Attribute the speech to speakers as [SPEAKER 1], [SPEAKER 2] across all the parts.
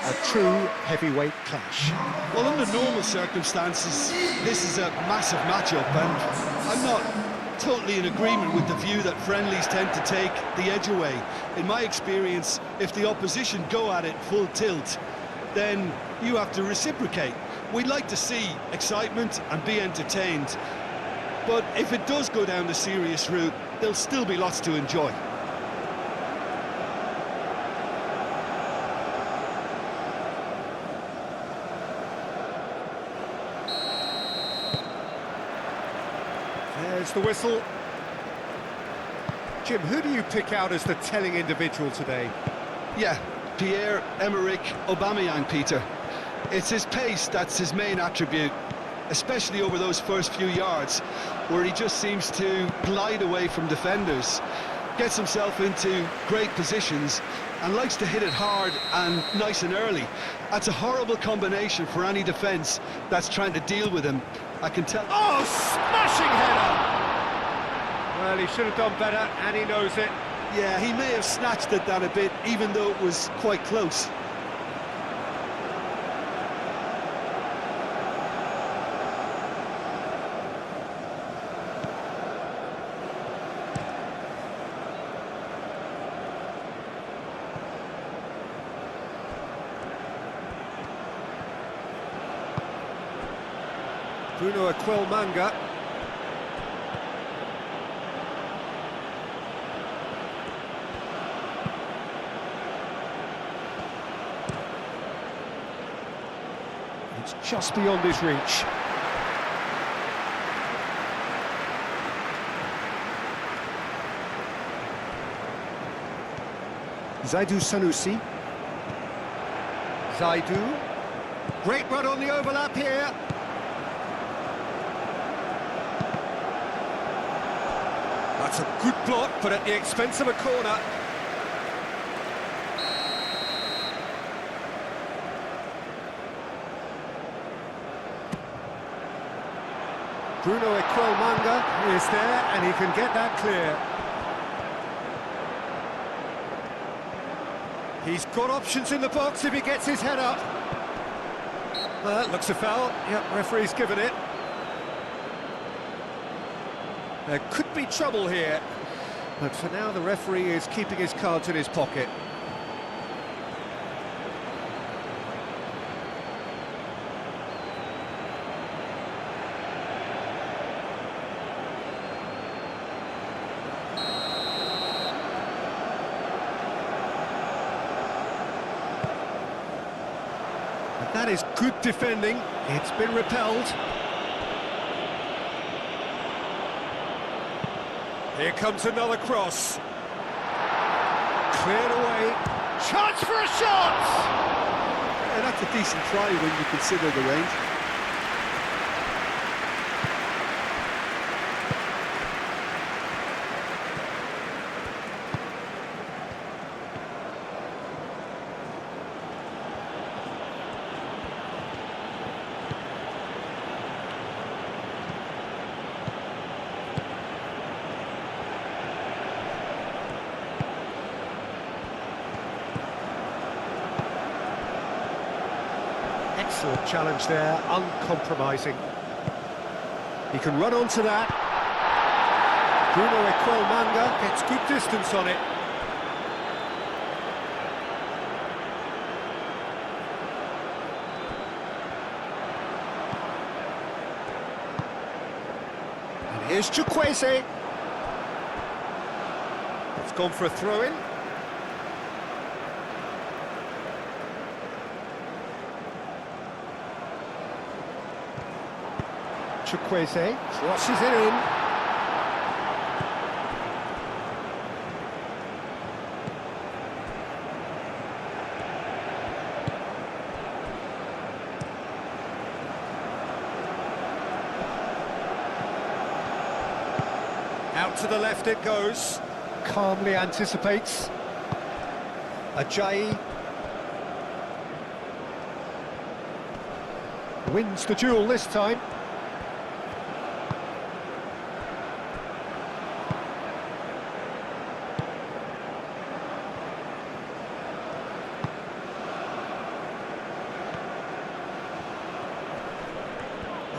[SPEAKER 1] A true heavyweight clash.
[SPEAKER 2] Well, under normal circumstances, this is a massive matchup, and I'm not totally in agreement with the view that friendlies tend to take the edge away. In my experience, if the opposition go at it full tilt, then you have to reciprocate. We'd like to see excitement and be entertained, but if it does go down the serious route, there'll still be lots to enjoy.
[SPEAKER 1] There's the whistle. Jim, who do you pick out as the telling individual today?
[SPEAKER 2] Yeah, Pierre-Emerick Aubameyang, Peter. It's his pace that's his main attribute, especially over those first few yards, where he just seems to glide away from defenders, gets himself into great positions, and likes to hit it hard and nice and early. That's a horrible combination for any defence that's trying to deal with him. I can tell...
[SPEAKER 1] Oh, smashing header! Well, he should have done better, and he knows it.
[SPEAKER 2] Yeah, he may have snatched at that a bit, even though it was quite close.
[SPEAKER 1] Bruno Aquilmanga. It's just beyond his reach. Zaidu Sanusi. Zaidu. Great run on the overlap here. That's a good block, but at the expense of a corner. Bruno Aquilmanga is there, and he can get that clear. He's got options in the box if he gets his head up. That looks a foul. Yep, referee's given it. There could be trouble here, but for now the referee is keeping his cards in his pocket. And that is good defending. It's been repelled. Here comes another cross. Cleared away. Chance for a shot!
[SPEAKER 2] Yeah, that's a decent try when you consider the range.
[SPEAKER 1] Excellent challenge there, uncompromising. He can run onto that. Bruno Aquilmanga gets good distance on it. And here's Chukwueze. It's gone for a throw-in. Chukwueze crosses it in. Out to the left it goes. Calmly anticipates. Ajayi wins the duel this time.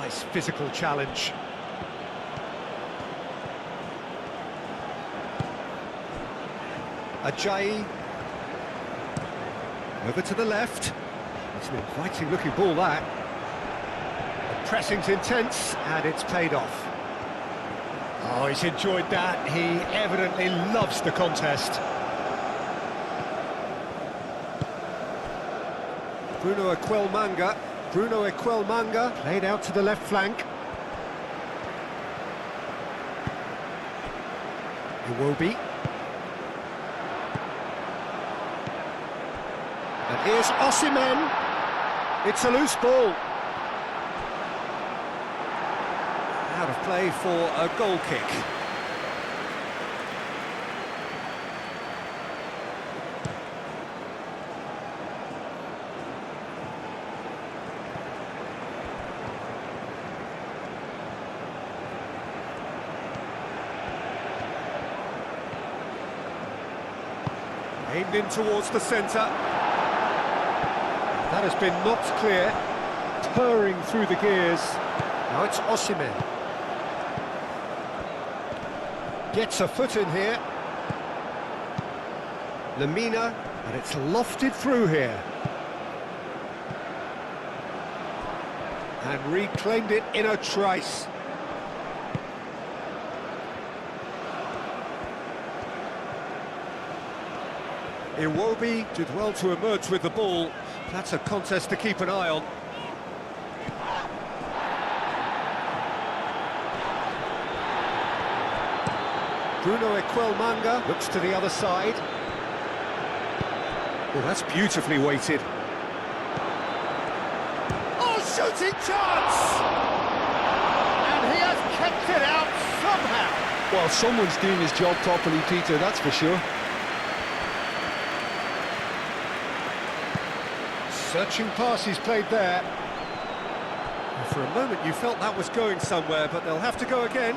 [SPEAKER 1] Nice physical challenge. Ajayi. Over to the left. It's an inviting looking ball, that. The pressing's intense, and it's paid off. Oh, he's enjoyed that. He evidently loves the contest. Bruno Equelmanga played out to the left flank. Iwobi. And here's Osimhen. It's a loose ball. Out of play for a goal kick. Aimed in towards the centre. That has been knocked clear, purring through the gears. Now it's Osimhen. Gets a foot in here. Lamina, and it's lofted through here. And reclaimed it in a trice. Iwobi did well to emerge with the ball. That's a contest to keep an eye on. Bruno Equelmanga looks to the other side. Oh, that's beautifully weighted. Oh, shooting chance! And he has kept it out somehow.
[SPEAKER 2] Well, someone's doing his job properly, Peter, that's for sure.
[SPEAKER 1] Searching pass he's played there. And for a moment you felt that was going somewhere, but they'll have to go again.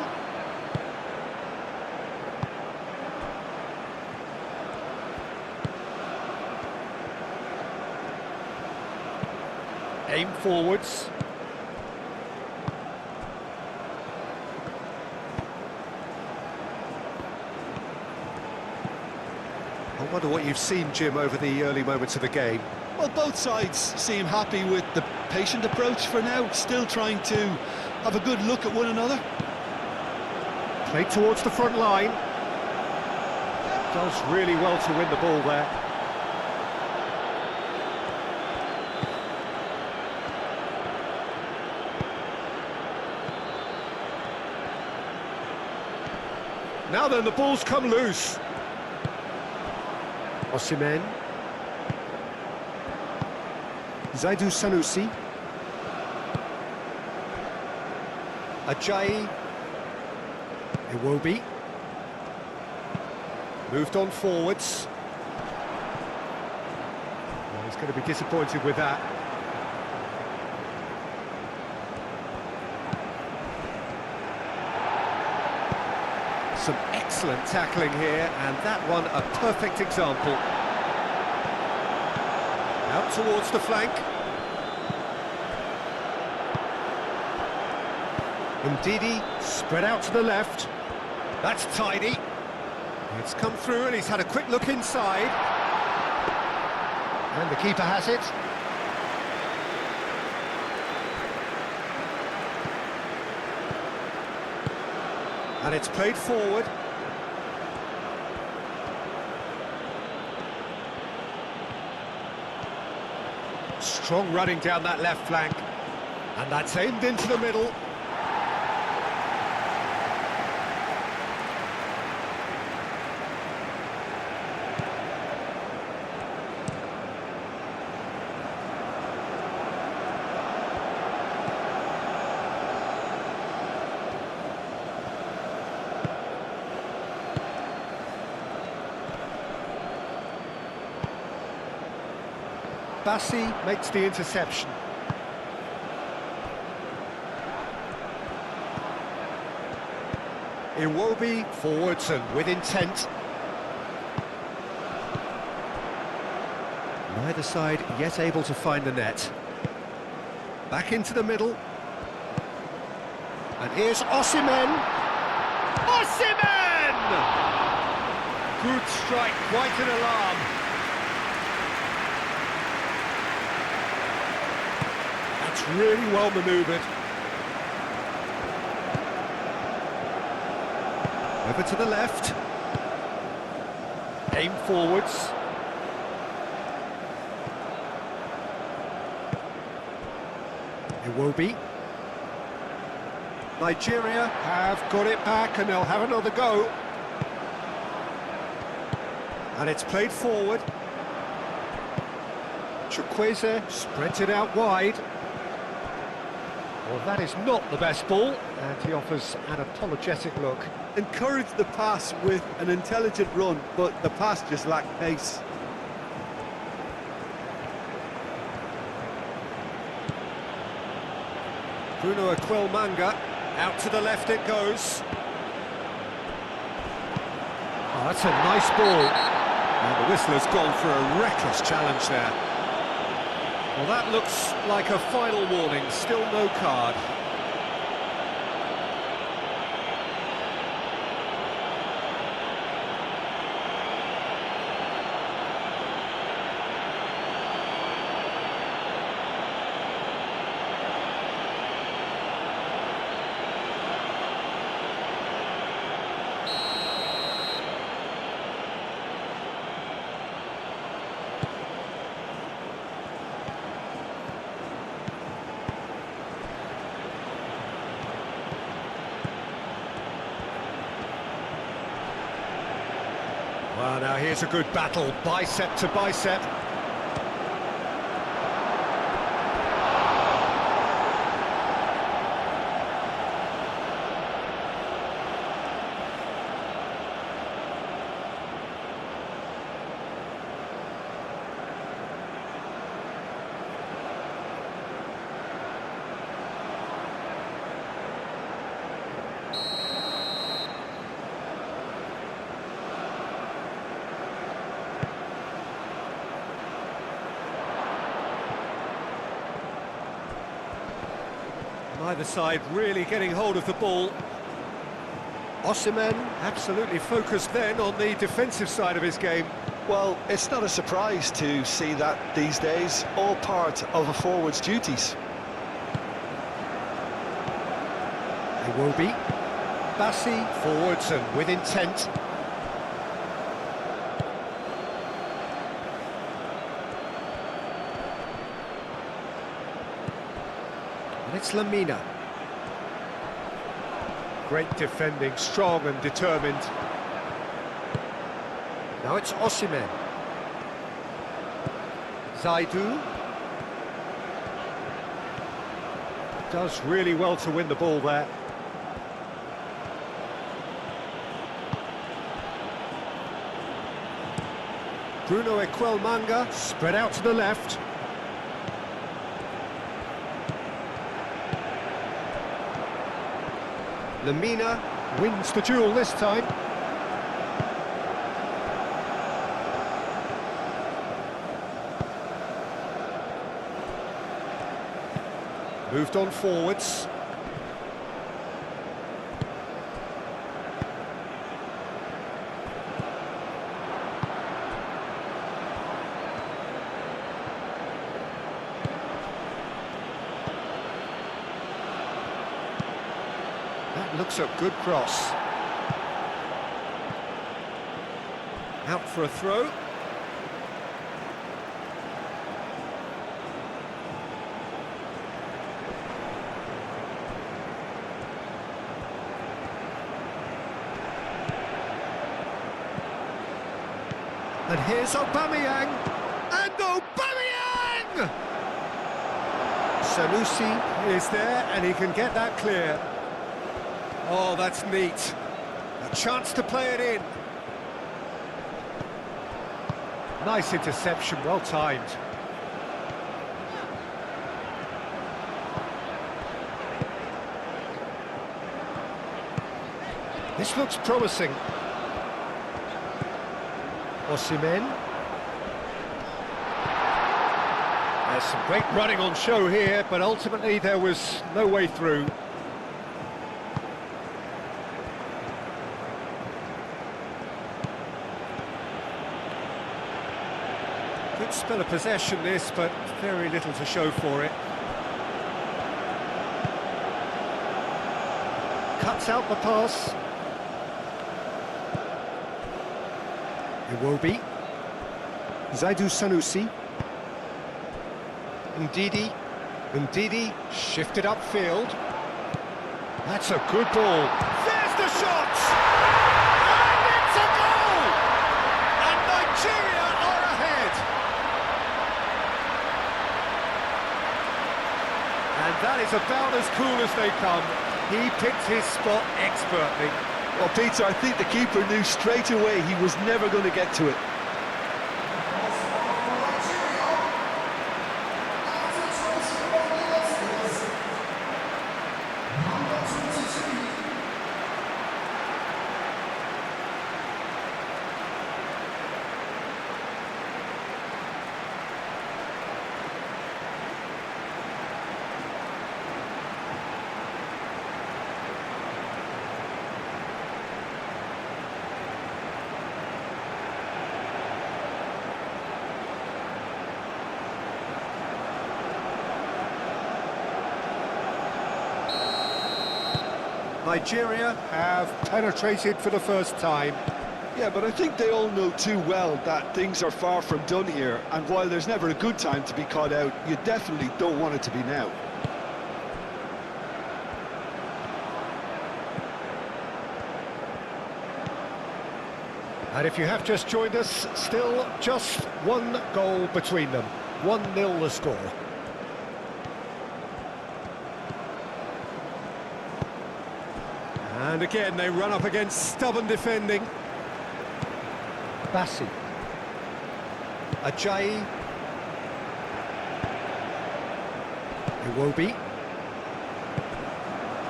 [SPEAKER 1] Aim forwards. I wonder what you've seen, Jim, over the early moments of the game.
[SPEAKER 2] Well, both sides seem happy with the patient approach for now, still trying to have a good look at one another.
[SPEAKER 1] Played towards the front line. Does really well to win the ball there. Now then, the ball's come loose. Osimhen. Zaidu Sanusi. Ajayi. Iwobi. Moved on forwards. Well, he's going to be disappointed with that. Some excellent tackling here, and that one a perfect example. Out towards the flank. Ndidi spread out to the left. That's tidy. It's come through and he's had a quick look inside. And the keeper has it. And it's played forward. Strong running down that left flank. And that's aimed into the middle. Bassi makes the interception. Iwobi forwards and with intent. Neither side yet able to find the net. Back into the middle. And here's Osimhen. Osimhen! Good strike, quite an alarm. That's really well manoeuvred. Over to the left. Aim forwards. Iwobi. Nigeria have got it back and they'll have another go. And it's played forward. Chukwueze spreads it out wide. Well, that is not the best ball, and he offers an apologetic look.
[SPEAKER 2] Encouraged the pass with an intelligent run, but the pass just lacked pace.
[SPEAKER 1] Bruno Aquilmanga, out to the left it goes. Oh, that's a nice ball. And the whistle has gone for a reckless challenge there. Well, that looks like a final warning, still no card. Well, now here's a good battle, bicep to bicep. Neither side really getting hold of the ball. Osimhen absolutely focused then on the defensive side of his game.
[SPEAKER 2] Well, it's not a surprise to see that these days, all part of a forward's duties.
[SPEAKER 1] Iwobi. Bassi forwards and with intent. And it's Lamina. Great defending, strong and determined. Now it's Osimhen. Zaidu. Does really well to win the ball there. Bruno Aquilmanga spread out to the left. Lamina wins the duel this time. Moved on forwards. That looks a good cross. Out for a throw. And here's Aubameyang. And Aubameyang! Sanusi is there and he can get that clear. Oh, that's neat. A chance to play it in. Nice interception, well timed. This looks promising. Osimhen. There's some great running on show here, but ultimately there was no way through. Good spell of possession this, but very little to show for it. Cuts out the pass. Iwobi. Zaidu Sanusi. Ndidi shifted upfield. That's a good ball. There's the shot! And it's a goal! And Nigeria are ahead! And that is about as cool as they come. He picked his spot expertly.
[SPEAKER 2] Well, Peter, I think the keeper knew straight away he was never going to get to it.
[SPEAKER 1] Nigeria have penetrated for the first time.
[SPEAKER 2] Yeah, but I think they all know too well that things are far from done here, and while there's never a good time to be caught out, you definitely don't want it to be now.
[SPEAKER 1] And if you have just joined us, still just one goal between them. 1-0 the score. And again, they run up against stubborn defending. Bassi. Ajayi. Iwobi.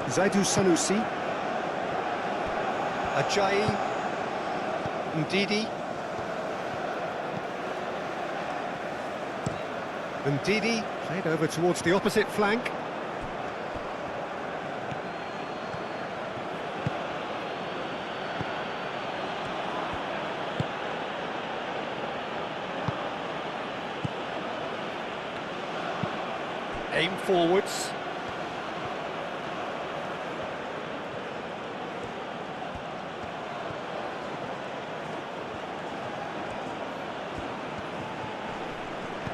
[SPEAKER 1] Zaidu Sanusi. Ajayi. Ndidi. Ndidi played over towards the opposite flank. Aim forwards.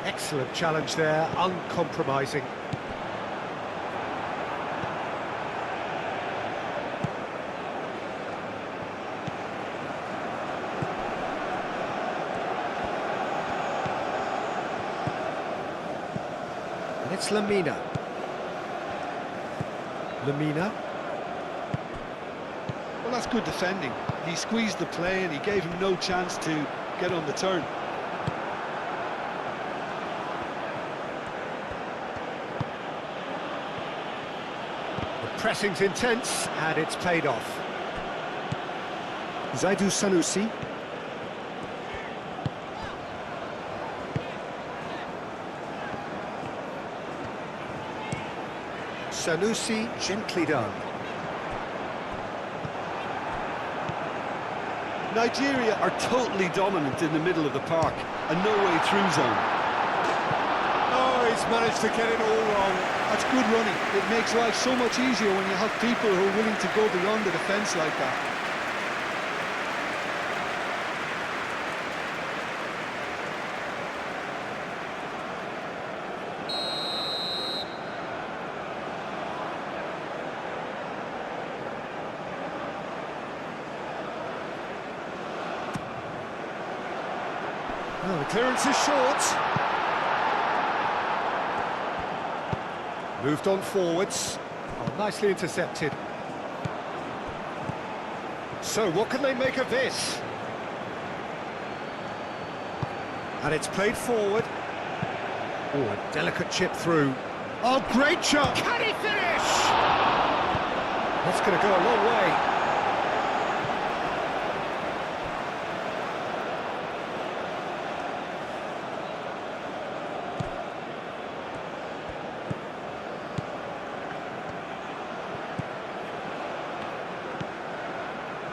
[SPEAKER 1] Excellent challenge there, uncompromising. And it's Lamina.
[SPEAKER 2] Well, that's good defending. He squeezed the play and he gave him no chance to get on the turn.
[SPEAKER 1] The pressing's intense and it's paid off. Zaidu Sanusi. Sanusi, gently done.
[SPEAKER 2] Nigeria are totally dominant in the middle of the park, and no way through zone.
[SPEAKER 1] Oh, he's managed to get it all wrong.
[SPEAKER 2] That's good running. It makes life so much easier when you have people who are willing to go beyond the defence like that.
[SPEAKER 1] Oh, the clearance is short. Moved on forwards. Oh, nicely intercepted. So, what can they make of this? And it's played forward. Oh, a delicate chip through. Oh, great shot! Can he finish? That's going to go a long way.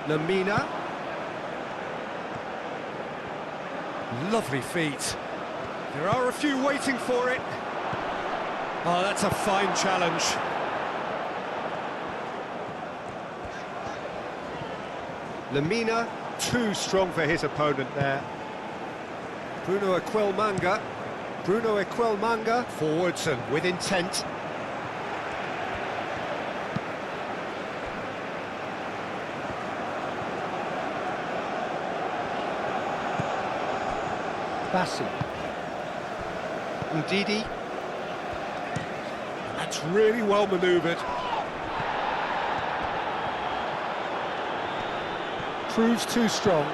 [SPEAKER 1] Lamina. Lovely feet. There are a few waiting for it. Oh, that's a fine challenge. Lamina, too strong for his opponent there. Bruno Aquilmanga, forwards and with intent. Bassi. Ndidi. That's really well manoeuvred. Proves too strong.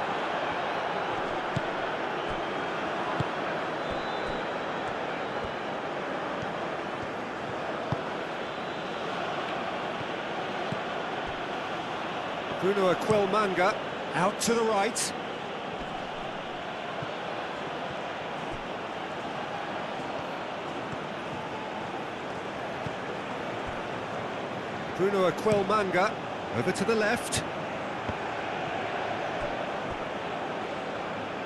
[SPEAKER 1] Bruno Aquilmanga out to the right. Bruno Aquilmanga over to the left.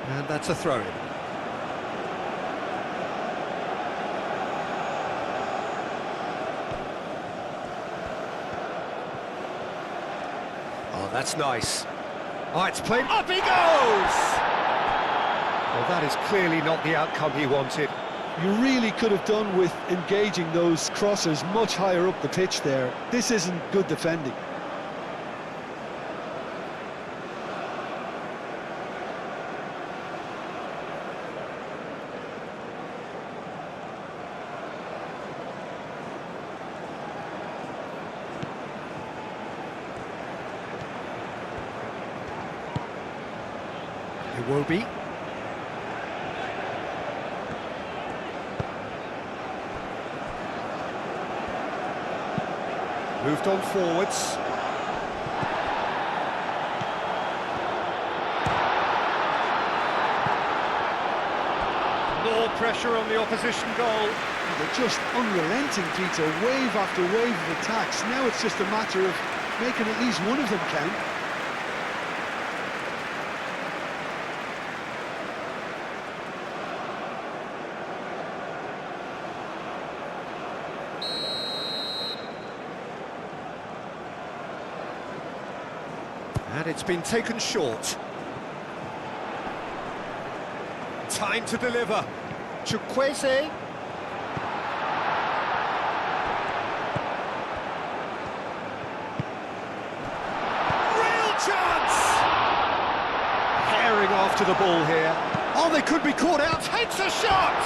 [SPEAKER 1] And that's a throw-in. Oh, that's nice. Oh, it's played. Up he goes! Well, that is clearly not the outcome he wanted.
[SPEAKER 2] You really could have done with engaging those crossers much higher up the pitch there. This isn't good defending.
[SPEAKER 1] It will be. Moved on forwards. More pressure on the opposition goal.
[SPEAKER 2] They're just unrelenting, Peter. Wave after wave of attacks. Now it's just a matter of making at least one of them count.
[SPEAKER 1] And it's been taken short. Time to deliver. Chukwueze. Real chance! Herring after the ball here. Oh, they could be caught out. Takes a shot!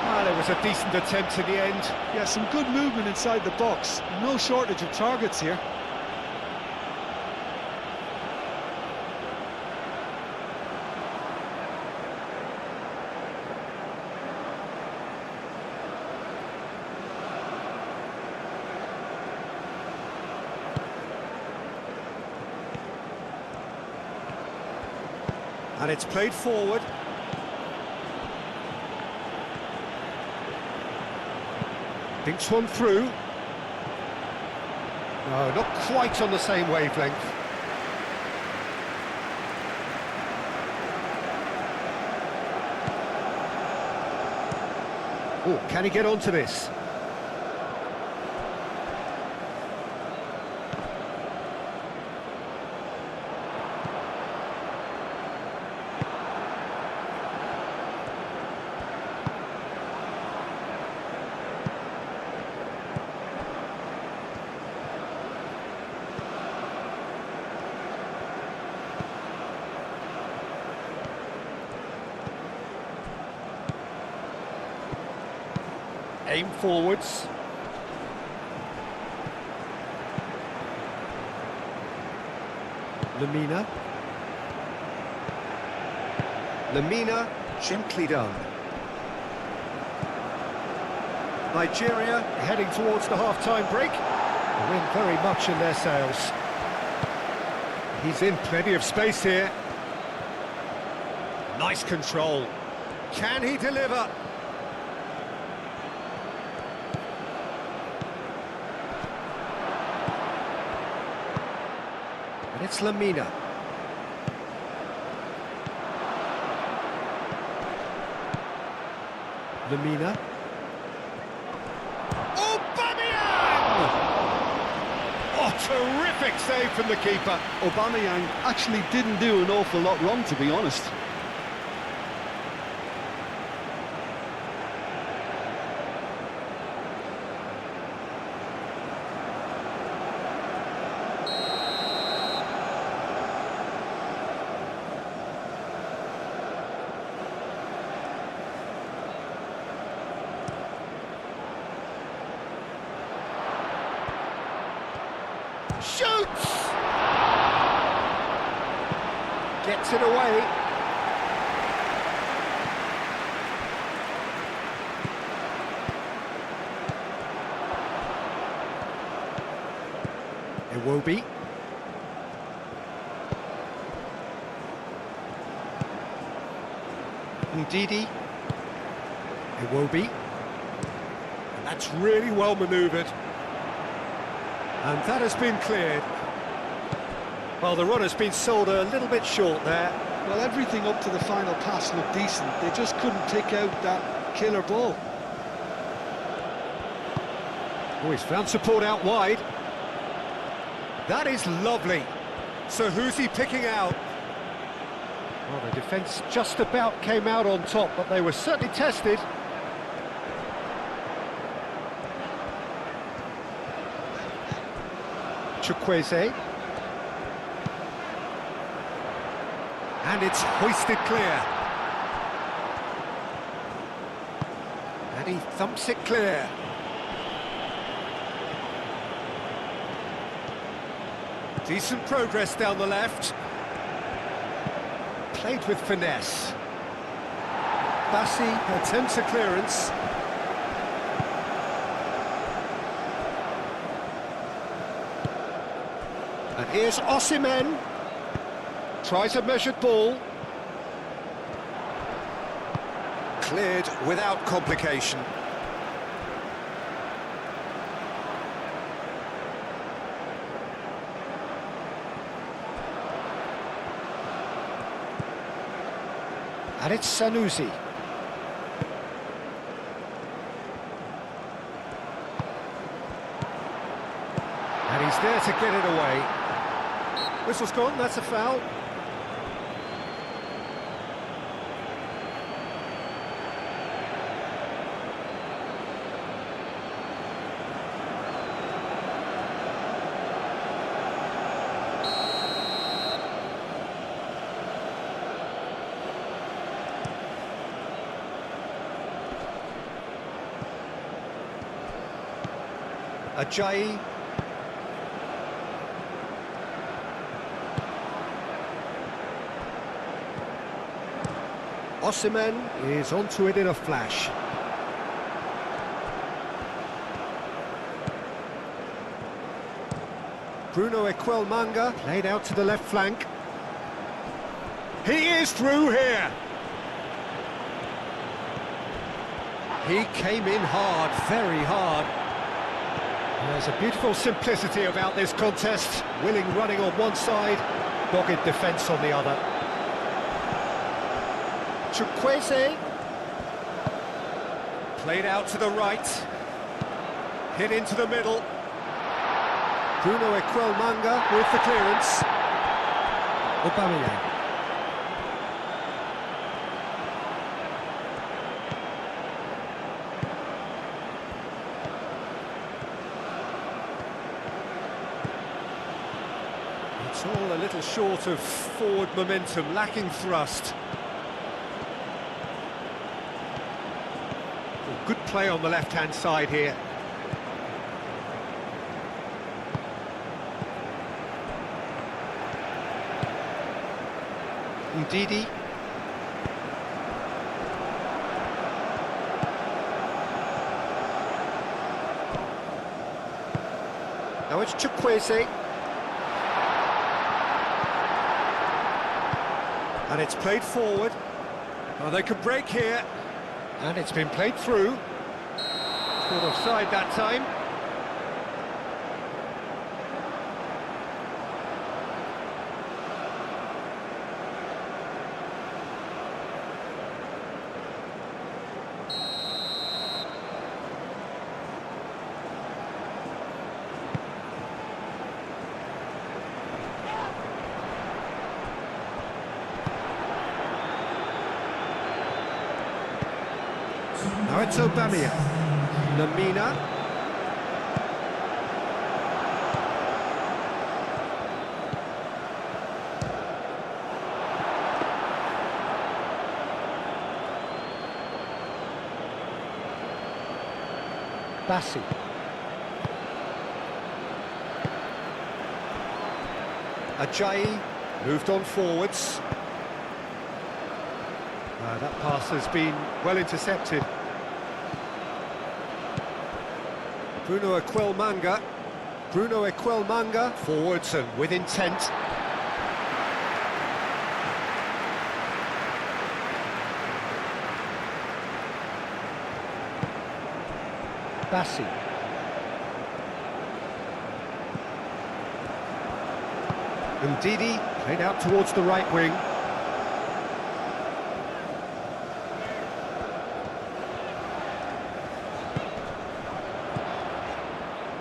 [SPEAKER 1] Well, it was a decent attempt in the end.
[SPEAKER 2] Yeah, some good movement inside the box. No shortage of targets here.
[SPEAKER 1] And it's played forward. Thinks one through. No, not quite on the same wavelength. Oh, can he get onto this? Aim forwards. Lamina, gently done. Nigeria heading towards the half-time break. The wind very much in their sails. He's in plenty of space here. Nice control. Can he deliver? And it's Lamina. Lemina. Aubameyang! Oh, terrific save from the keeper.
[SPEAKER 2] Aubameyang actually didn't do an awful lot wrong, to be honest.
[SPEAKER 1] Shoots! Gets it away. Iwobi. Ndidi. Iwobi. And that's really well manoeuvred. And that has been cleared. Well, the run has been sold a little bit short there.
[SPEAKER 2] Well, everything up to the final pass looked decent. They just couldn't take out that killer ball.
[SPEAKER 1] Oh, he's found support out wide. That is lovely. So who's he picking out? Well, the defence just about came out on top, but they were certainly tested. Chukwueze. And it's hoisted clear. And he thumps it clear. Decent progress down the left. Played with finesse. Bassi attempts a clearance. And here's Osimhen. Tries a measured ball. Cleared without complication. And it's Sanusi. And he's there to get it away. Whistle's gone, that's a foul. Ajayi. Osimhen is onto it in a flash. Bruno Equelmanga played out to the left flank. He is through here. He came in hard, very hard. There's a beautiful simplicity about this contest. Willing running on one side, dogged defence on the other. Chukwueze. Played out to the right. Hit into the middle. Bruno Equelmanga with the clearance. Aubameyang. It's all a little short of forward momentum, lacking thrust. Good play on the left-hand side here. Ndidi. Now it's Chukwueze. And it's played forward. Oh, they could break here. And it's been played through. Caught offside that time. Now it's Aubameyang. Lamina. Bassi. Ajayi moved on forwards. That pass has been well intercepted. Bruno Aquilmanga forwards and with intent. Bassi. Ndidi played out towards the right wing.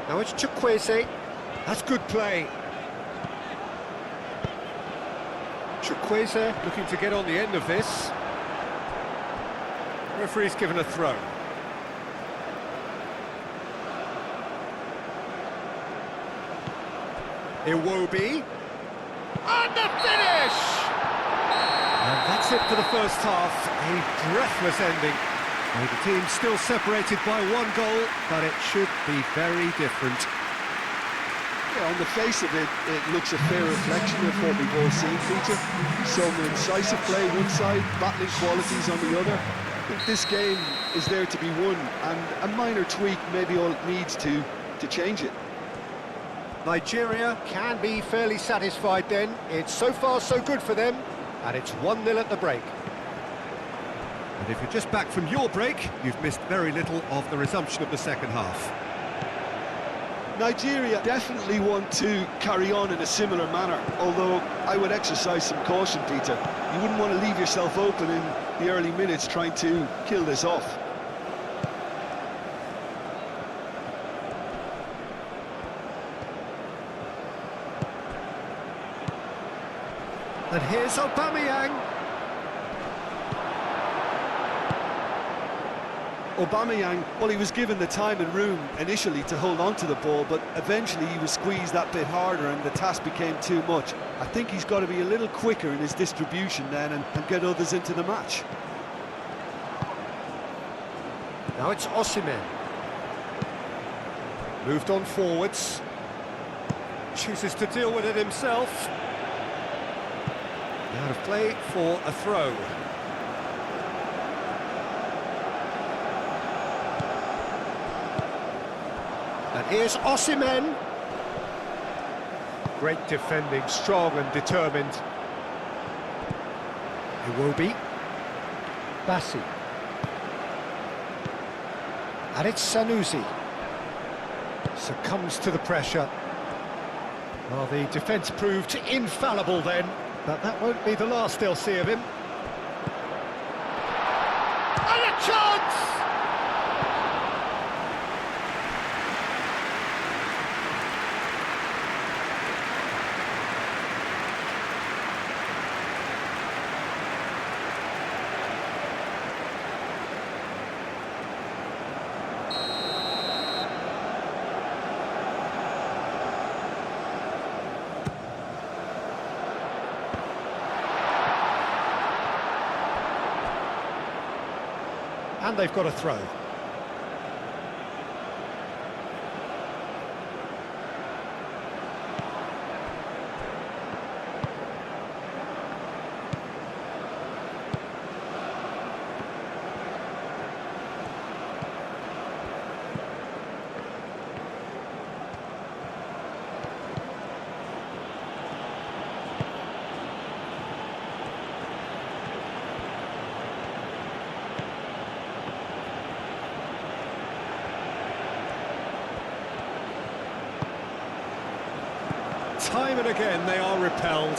[SPEAKER 1] Now it's Chukwueze. That's good play. Chukwueze looking to get on the end of this. Referee's given a throw. Iwobi. And the finish! And that's it for the first half. A breathless ending. Well, the team's still separated by one goal, but it should be very different.
[SPEAKER 2] Yeah, on the face of it, it looks a fair reflection of what we've all seen, Peter. Some incisive play one side, battling qualities on the other. I think this game is there to be won, and a minor tweak may be all it needs to change it.
[SPEAKER 1] Nigeria can be fairly satisfied then. It's so far so good for them, and it's 1-0 at the break. And if you're just back from your break, you've missed very little of the resumption of the second half.
[SPEAKER 2] Nigeria definitely want to carry on in a similar manner, although I would exercise some caution, Peter. You wouldn't want to leave yourself open in the early minutes trying to kill this off.
[SPEAKER 1] And here's Aubameyang.
[SPEAKER 2] Aubameyang, well, he was given the time and room initially to hold on to the ball, but eventually he was squeezed that bit harder and the task became too much. I think he's got to be a little quicker in his distribution then and get others into the match.
[SPEAKER 1] Now it's Osimhen. Moved on forwards. Chooses to deal with it himself. Out of play for a throw. And here's Osimhen. Great defending, strong and determined. Iwobi. Bassi. And it's Sanusi. Succumbs to the pressure. Well, the defence proved infallible then, but that won't be the last they'll see of him. And a chance! And they've got a throw. Time and again they are repelled.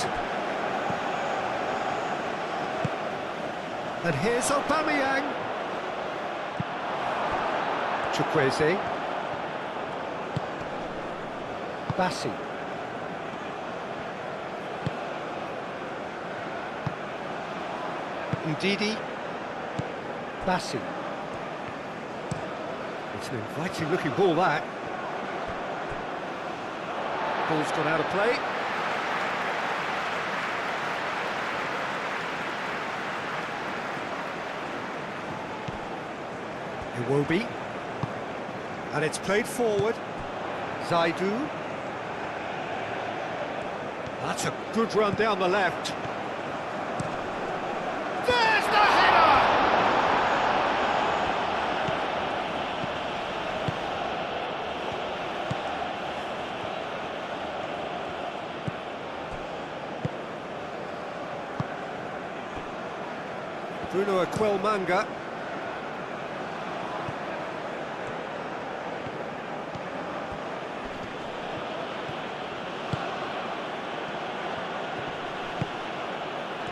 [SPEAKER 1] And here's Aubameyang. Chukwueze. Bassi. Ndidi. Bassi. It's an inviting looking ball, that. Ball's gone out of play. Iwobi. And it's played forward. Zaidu. That's a good run down the left. There's the header! Bruno Aquilmanga.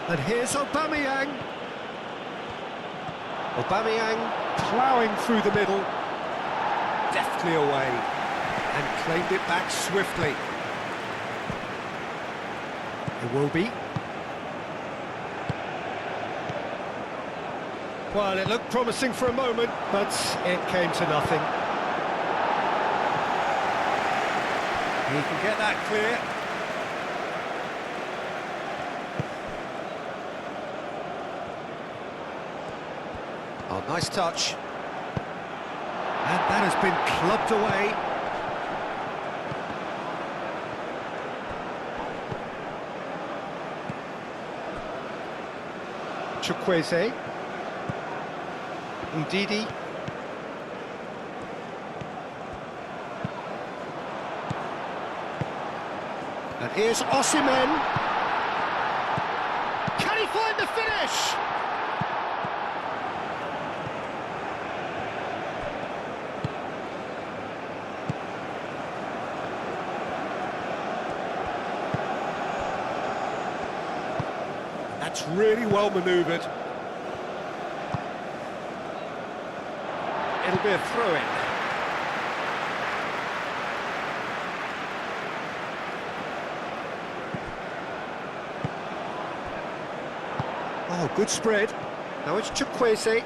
[SPEAKER 1] And here's Aubameyang. Aubameyang ploughing through the middle, deftly away, and claimed it back swiftly. Iwobi. Well, it looked promising for a moment, but it came to nothing. He can get that clear. Oh, nice touch. And that has been clubbed away. Chukwueze. Ndidi. And here's Osimhen. Can he find the finish? That's really well manoeuvred. It'll be a throw-in. Oh, good spread. Now it's Chukwueze.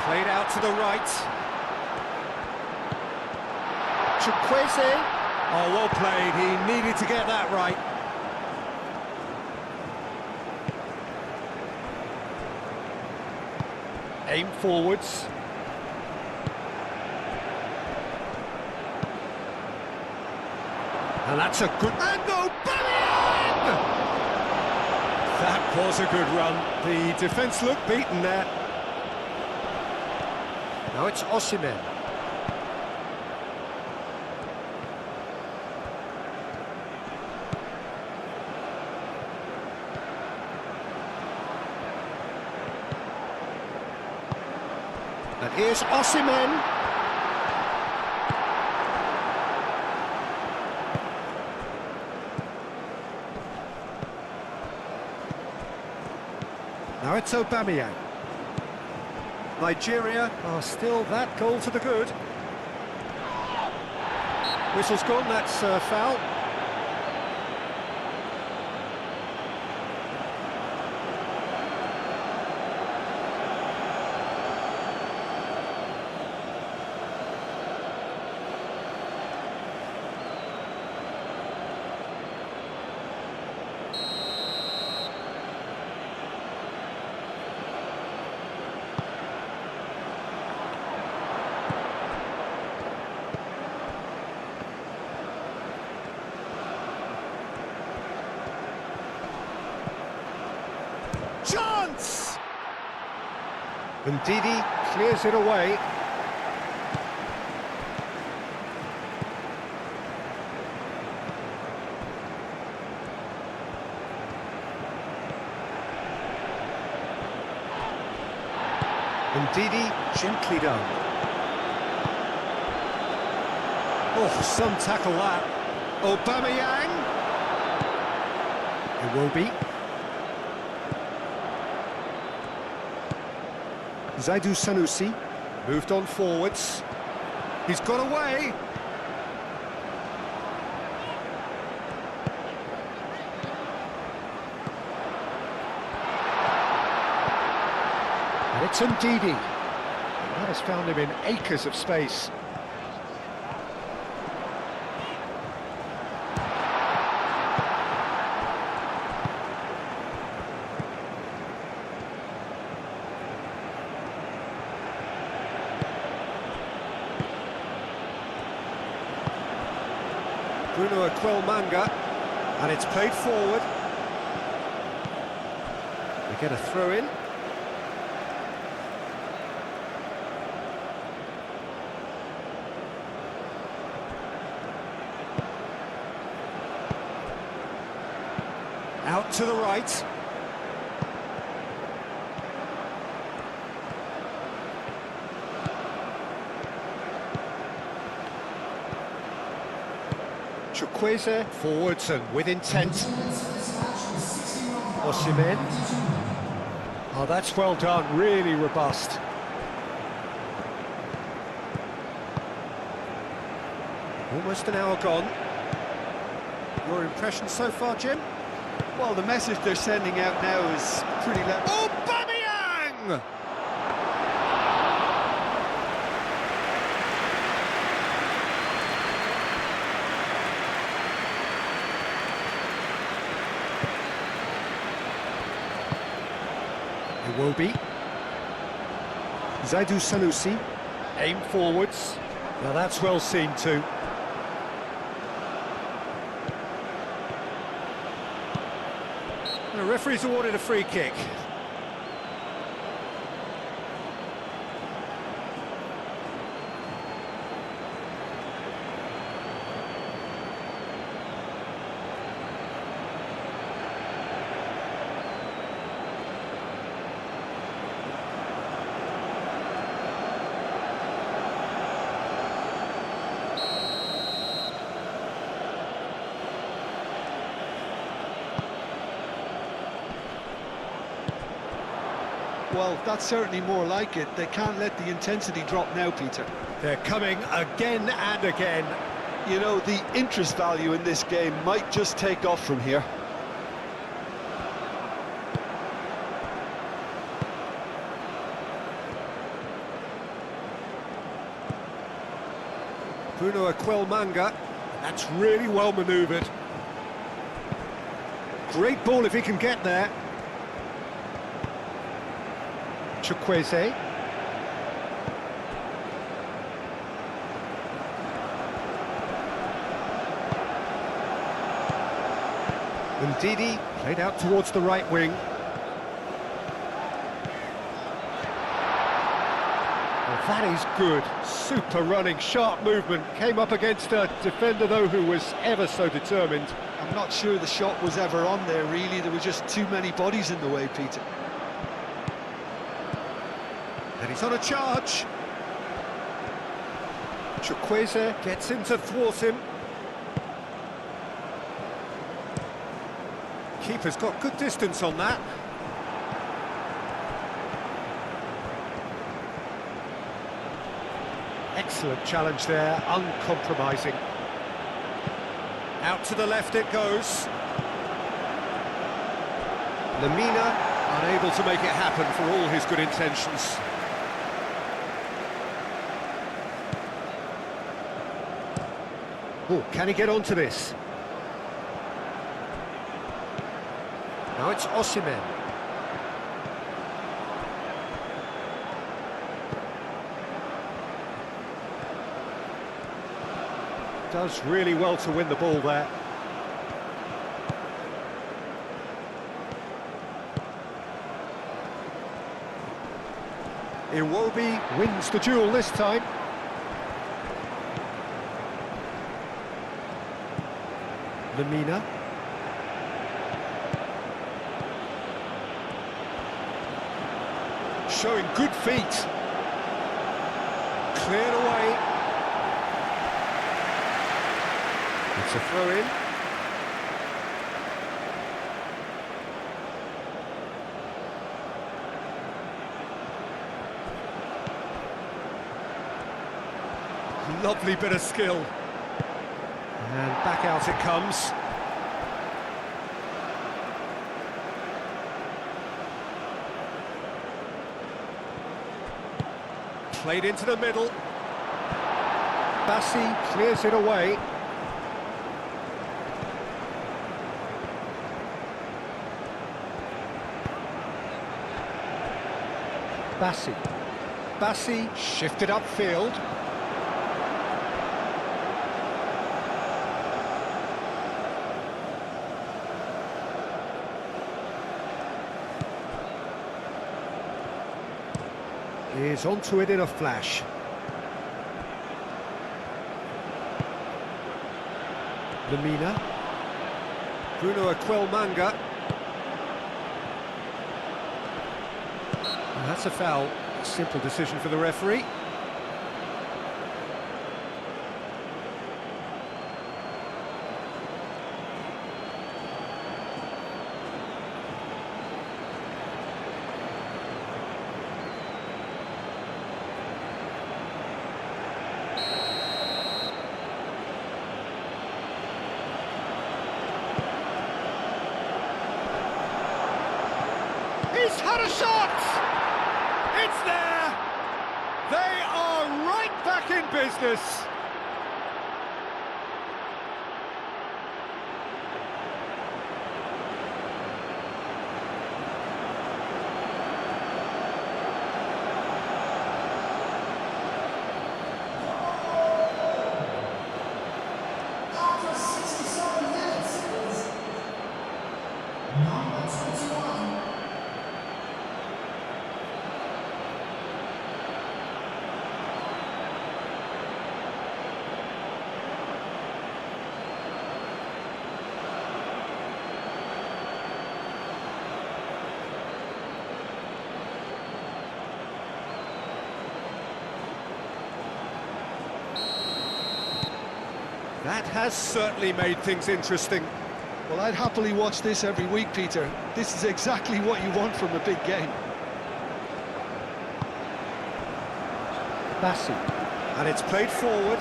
[SPEAKER 1] Played out to the right. Chukwueze. Oh, well played. He needed to get that right. Aim forwards. And that's a good... And Aubameyang! That was a good run. The defence looked beaten there. Now it's Osimhen. And here's Osimhen. Now it's Aubameyang. Nigeria are still that goal to the good. Whistle's gone, that's a foul. Chance! And Ndidi clears it away. And Ndidi gently done. Oh, some tackle that. Aubameyang. Iwobi. Zaidu Sanusi moved on forwards. He's got away. It's Ndidi. That has found him in acres of space. Bruno Aquilmanga, and it's played forward. We get a throw in. Out to the right. Chukwueze forwards and with intent. Osimhen. Oh, that's well done, really robust. Almost an hour gone. Your impression so far, Jim?
[SPEAKER 2] Well, the message they're sending out now is pretty loud.
[SPEAKER 1] Oh, Aubameyang! Iwobi. Zaidu Sanusi. Aim forwards. Now that's well seen too. The referee's awarded a free kick.
[SPEAKER 2] Well, that's certainly more like it. They can't let the intensity drop now, Peter.
[SPEAKER 1] They're coming again and again.
[SPEAKER 2] You know, the interest value in this game might just take off from here.
[SPEAKER 1] Bruno Aquilmanga. That's really well manoeuvred. Great ball if he can get there. Chukwueze. Ndidi played out towards the right wing. Well, that is good. Super running, sharp movement. Came up against a defender, though, who was ever so determined.
[SPEAKER 2] I'm not sure the shot was ever on there, really. There were just too many bodies in the way, Peter.
[SPEAKER 1] And he's on a charge. Chukwueze gets in to thwart him. Keeper's got good distance on that. Excellent challenge there, uncompromising. Out to the left it goes. Lemina unable to make it happen for all his good intentions. Oh, can he get onto this? Now it's Osimhen. Does really well to win the ball there. Iwobi wins the duel this time. Lemina. Showing good feet. Cleared away. It's a throw-in. Lovely bit of skill. And back out it comes. Played into the middle. Bassi clears it away. Bassi shifted upfield. Is onto it in a flash. Lamina. Bruno Aquilmanga. And that's a foul. Simple decision for the referee. He's had a shot! It's there! They are right back in business!
[SPEAKER 3] After 67 minutes, number 21.
[SPEAKER 1] That has certainly made things interesting.
[SPEAKER 2] Well, I'd happily watch this every week, Peter. This is exactly what you want from a big game.
[SPEAKER 1] Bassi. And it's played forward.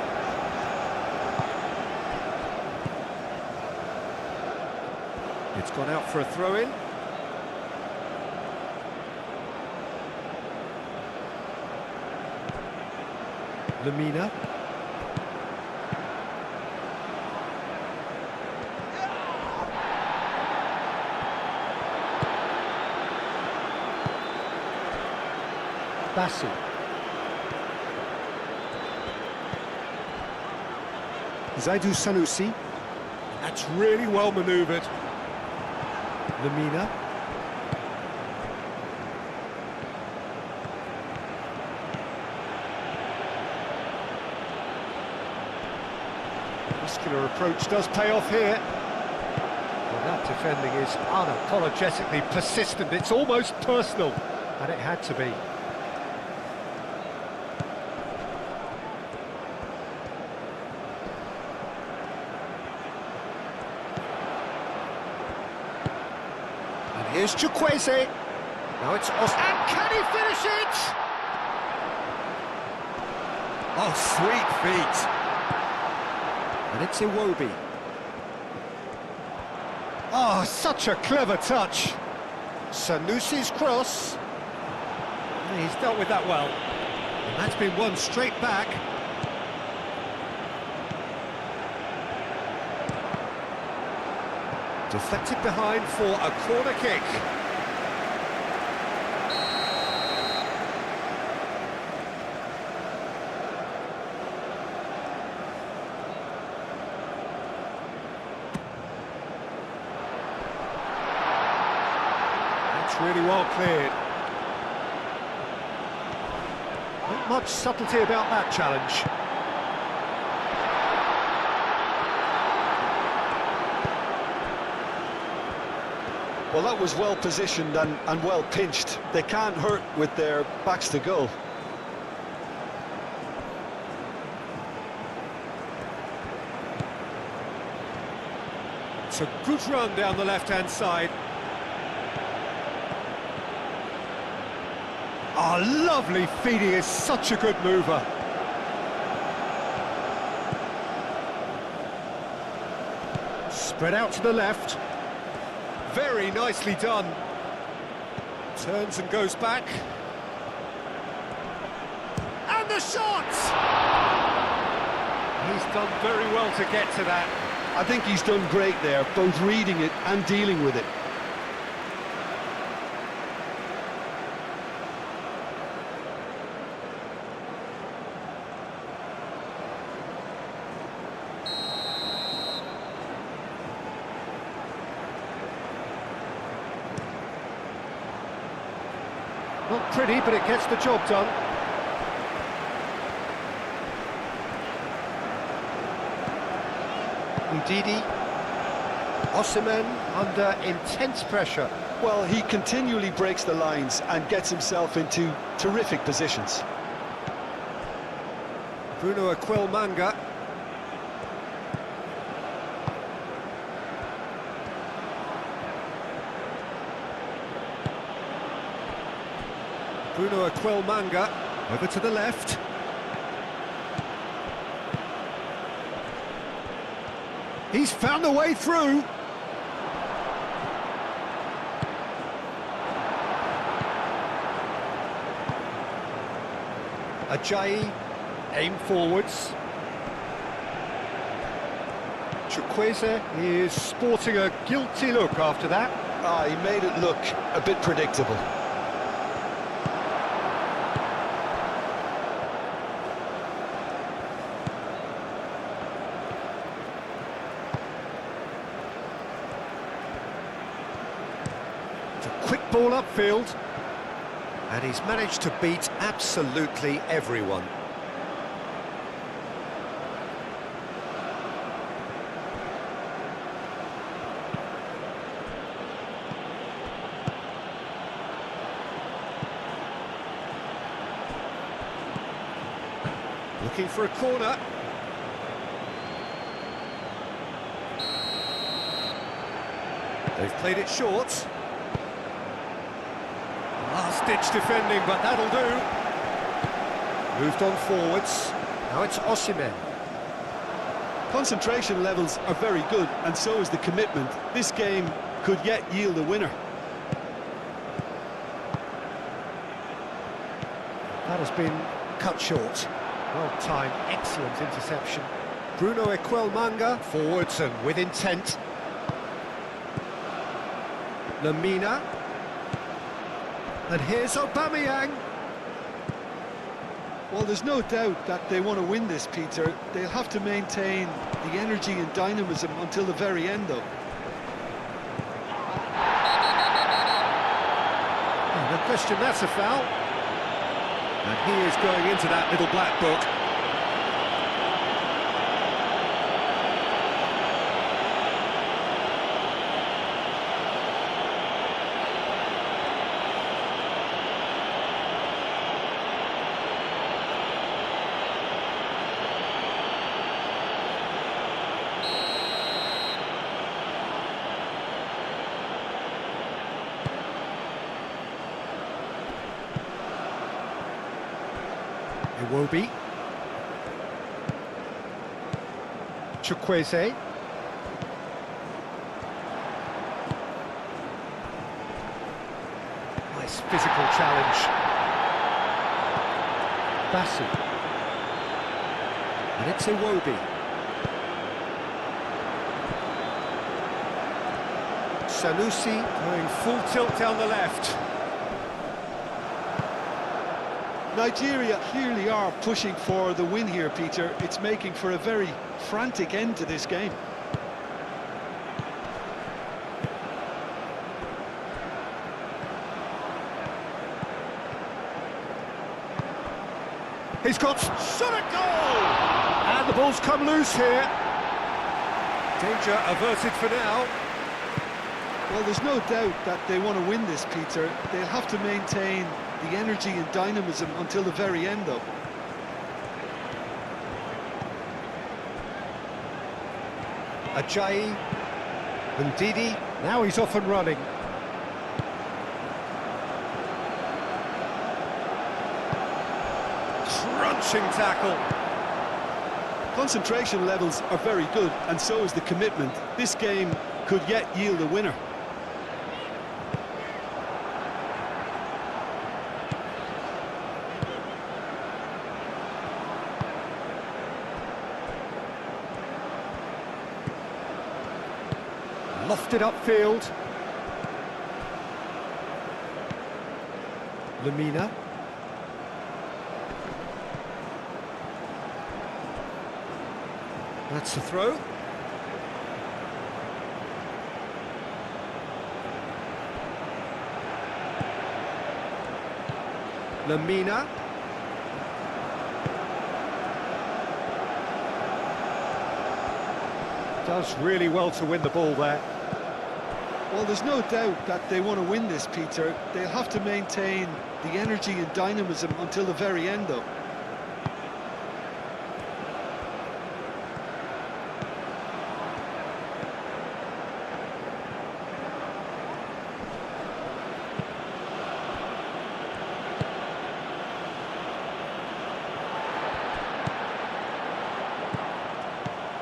[SPEAKER 1] It's gone out for a throw-in. Lamina. Bassi. Zaidu Sanusi. That's really well manoeuvred. Lamina. Muscular approach does pay off here. Well, that defending is unapologetically persistent. It's almost personal, and it had to be. Here's Chukwueze. Now it's Os. And can he finish it? Oh, sweet feet. And it's Iwobi. Oh, such a clever touch. Sanusi's cross. Yeah, he's dealt with that well. And that's been won straight back. Deflected behind for a corner kick. That's really well cleared. Not much subtlety about that challenge.
[SPEAKER 2] Well, that was well positioned and well pinched. They can't hurt with their backs to goal.
[SPEAKER 1] It's a good run down the left-hand side. Oh, lovely feet. He is such a good mover. Spread out to the left. Very nicely done. Turns and goes back. shot! He's done very well to get to that.
[SPEAKER 2] I think he's done great there, both reading it and dealing with it.
[SPEAKER 1] Not pretty, but it gets the job done. Ndidi. Osimhen under intense pressure.
[SPEAKER 2] Well, he continually breaks the lines and gets himself into terrific positions.
[SPEAKER 1] Bruno Aquilmanga. Bruno Aquilmanga over to the left. He's found a way through. Ajayi, aim forwards. Chukwueze is sporting a guilty look after that.
[SPEAKER 2] He made it look a bit predictable.
[SPEAKER 1] It's a quick ball upfield. And he's managed to beat absolutely everyone. Looking for a corner. They've played it short. Last-ditch defending, but that'll do. Moved on forwards. Now it's Osimhen.
[SPEAKER 2] Concentration levels are very good, and so is the commitment. This game could yet yield a winner.
[SPEAKER 1] That has been cut short. Well-timed, excellent interception. Bruno Aquilmanga, forwards and with intent. Lamina. And here's Aubameyang.
[SPEAKER 2] Well, there's no doubt that they want to win this, Peter. They'll have to maintain the energy and dynamism until the very end, though.
[SPEAKER 1] No question, that's a foul. And he is going into that little black book. Iwobi. Chukwueze. Nice physical challenge. Basu. And it's Iwobi. Sanusi going full tilt down the left.
[SPEAKER 2] Nigeria clearly are pushing for the win here, Peter. It's making for a very frantic end to this game.
[SPEAKER 1] He's got shot at goal! And the ball's come loose here. Danger averted for now.
[SPEAKER 2] Well, there's no doubt that they want to win this, Peter. They'll have to maintain the energy and dynamism until the very end, though.
[SPEAKER 1] Ajayi, Ndidi, now he's off and running. Crunching tackle.
[SPEAKER 2] Concentration levels are very good, and so is the commitment. This game could yet yield a winner.
[SPEAKER 1] lofted upfield. Lamina. That's the throw. Lamina. Does really well to win the ball there.
[SPEAKER 2] Well, there's no doubt that they want to win this, Peter. They'll have to maintain the energy and dynamism until the very end, though.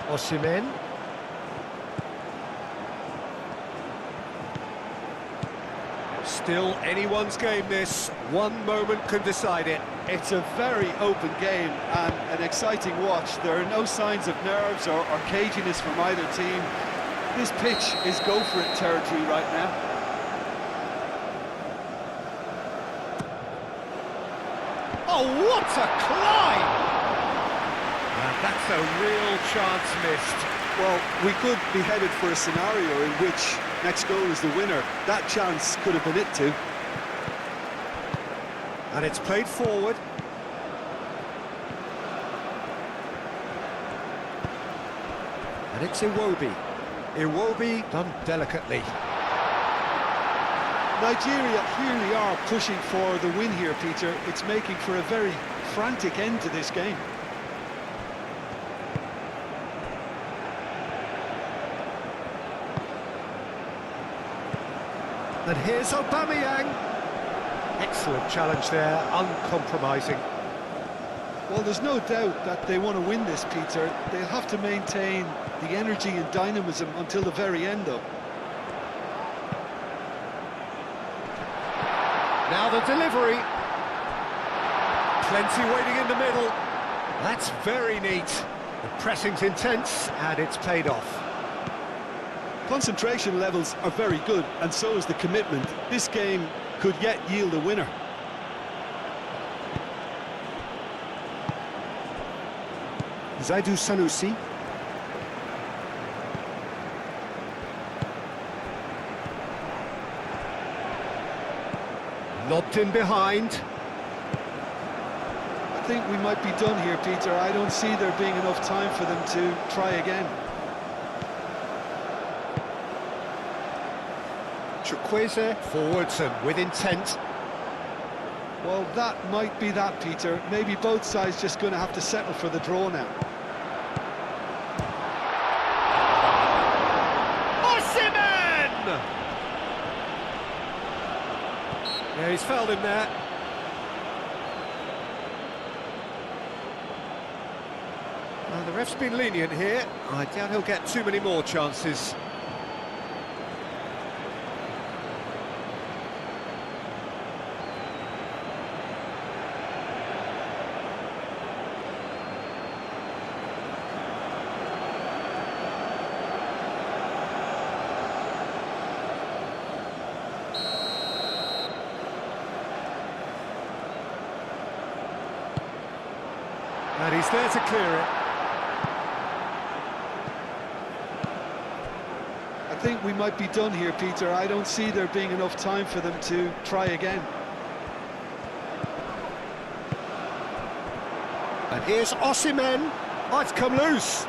[SPEAKER 1] Osimhen. Still anyone's game this. One moment can decide it.
[SPEAKER 2] It's a very open game and an exciting watch. There are no signs of nerves or caginess from either team. This pitch is go-for-it territory right now.
[SPEAKER 1] Oh, what a climb! And that's a real chance missed.
[SPEAKER 2] Well, we could be headed for a scenario in which next goal is the winner. That chance could have been it too.
[SPEAKER 1] And it's played forward. And it's Iwobi. Iwobi done delicately.
[SPEAKER 2] Nigeria clearly are pushing for the win here, Peter. It's making for a very frantic end to this game.
[SPEAKER 1] And here's Aubameyang. Excellent challenge there, uncompromising.
[SPEAKER 2] Well, there's no doubt that they want to win this, Peter. They'll have to maintain the energy and dynamism until the very end, though.
[SPEAKER 1] Now the delivery. Plenty waiting in the middle. That's very neat. The pressing's intense, and it's paid off.
[SPEAKER 2] Concentration levels are very good, and so is the commitment. This game could yet yield a winner.
[SPEAKER 1] Zaidu Sanusi. Lobbed in behind.
[SPEAKER 2] I think we might be done here, Peter. I don't see there being enough time for them to try again.
[SPEAKER 1] Chukwueze forwards and with intent.
[SPEAKER 2] Well, that might be that, Peter. Maybe both sides just going to have to settle for the draw now.
[SPEAKER 1] Osimhen! Yeah, he's fouled him there. Well, the ref's been lenient here. I doubt he'll get too many more chances. And he's there to clear it.
[SPEAKER 2] I think we might be done here, Peter. I don't see there being enough time for them to try again.
[SPEAKER 1] And here's Osimhen. Oh, it's come loose.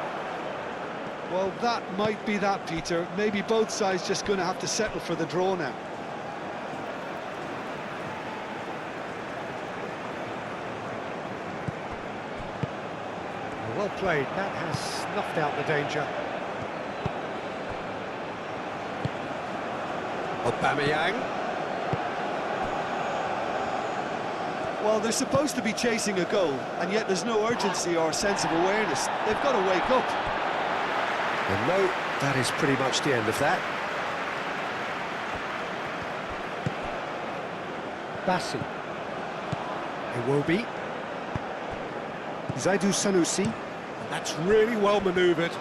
[SPEAKER 2] Well, that might be that, Peter. Maybe both sides just going to have to settle for the draw now.
[SPEAKER 1] Well played. That has snuffed out the danger. Aubameyang.
[SPEAKER 2] Well, they're supposed to be chasing a goal, and yet there's no urgency or sense of awareness. They've got to wake up.
[SPEAKER 1] And no, that is pretty much the end of that. Bassi. Iwobi. Zaidu Sanusi. That's really well manoeuvred.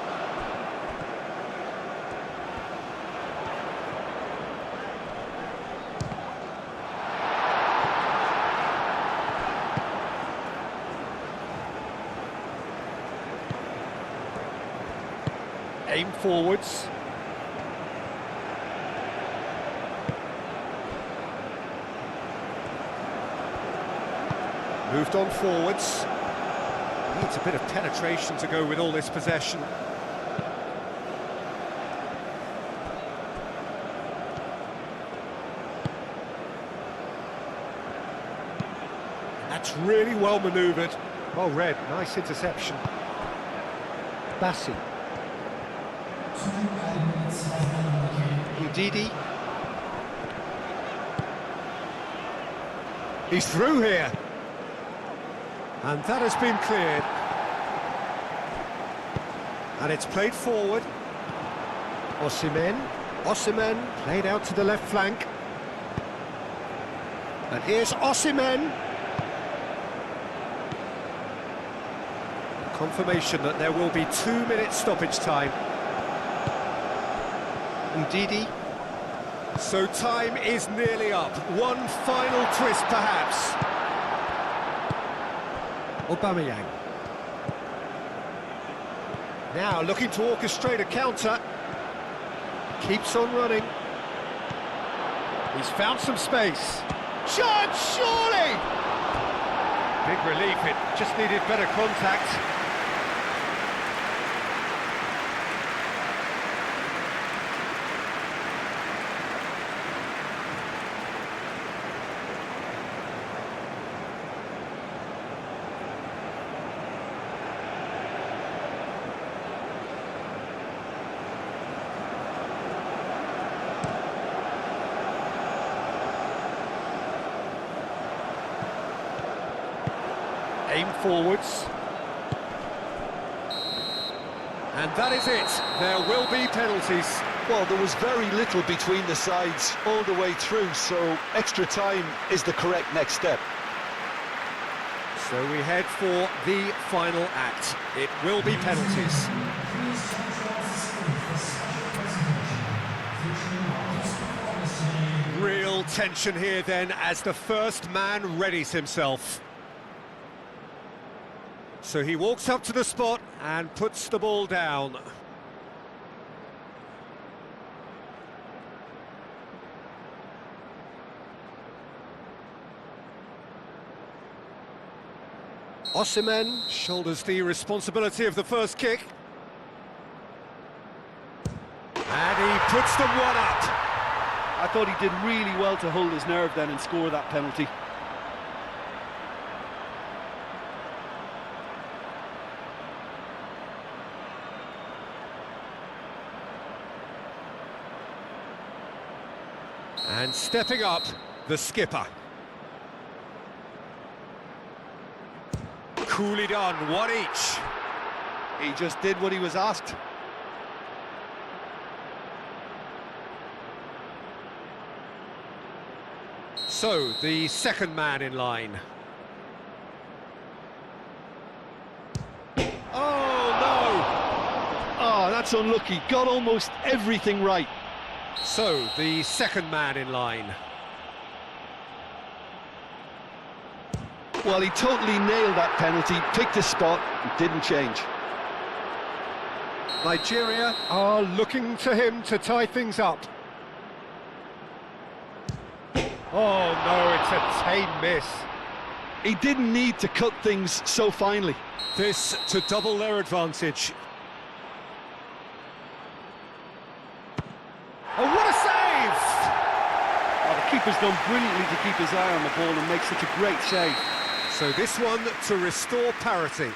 [SPEAKER 1] Aim forwards. Moved on forwards. Needs a bit of penetration to go with all this possession. That's really well manoeuvred. Well read, nice interception. Bassi. Udidi. He's through here. And that has been cleared. And it's played forward. Osimhen played out to the left flank. And here's Osimhen. Confirmation that there will be 2 minutes stoppage time. Ndidi. So time is nearly up. One final twist, perhaps. Aubameyang. Now looking to orchestrate a counter. Keeps on running. He's found some space. Shot, surely! Big relief, it just needed better contact. Aim forwards. And that is it. There will be penalties.
[SPEAKER 2] Well, there was very little between the sides all the way through, so extra time is the correct next step.
[SPEAKER 1] So we head for the final act. It will be penalties. Real tension here then as the first man readies himself. So he walks up to the spot and puts the ball down. Osimhen shoulders the responsibility of the first kick. And he puts them one up.
[SPEAKER 2] I thought he did really well to hold his nerve then and score that penalty.
[SPEAKER 1] And stepping up, the skipper. Coolly done, one each.
[SPEAKER 2] He just did what he was asked.
[SPEAKER 1] So, the second man in line. Oh, no!
[SPEAKER 2] Oh, that's unlucky. Got almost everything right.
[SPEAKER 1] So, the second man in line.
[SPEAKER 2] Well, he totally nailed that penalty, picked his spot, and didn't change.
[SPEAKER 1] Nigeria are looking to him to tie things up. Oh no, it's a tame miss.
[SPEAKER 2] He didn't need to cut things so finely.
[SPEAKER 1] This to double their advantage. Oh, what a save!
[SPEAKER 2] Oh, the keeper's done brilliantly to keep his eye on the ball and make such a great save.
[SPEAKER 1] So this one to restore parity.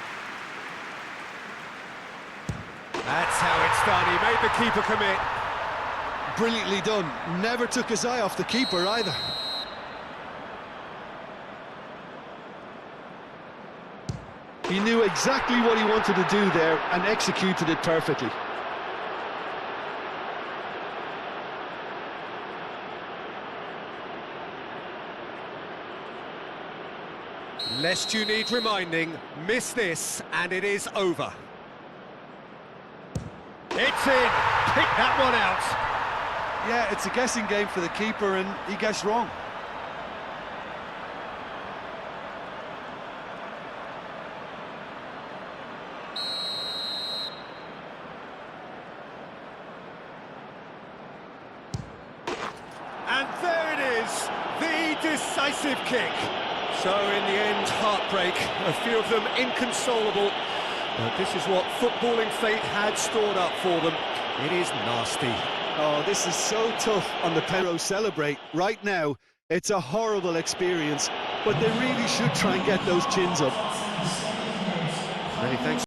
[SPEAKER 1] That's how it's done. He made the keeper commit.
[SPEAKER 2] Brilliantly done. Never took his eye off the keeper either. He knew exactly what he wanted to do there and executed it perfectly.
[SPEAKER 1] Lest you need reminding, miss this and it is over. It's in. Pick that one out.
[SPEAKER 2] Yeah, it's a guessing game for the keeper and he guessed wrong.
[SPEAKER 1] decisive kick. So in the end, heartbreak. A few of them inconsolable. But this is what footballing fate had stored up for them. It is nasty.
[SPEAKER 2] Oh, this is so tough on the Pero celebrate. Right now, it's a horrible experience, but they really should try and get those chins up.
[SPEAKER 1] Many thanks.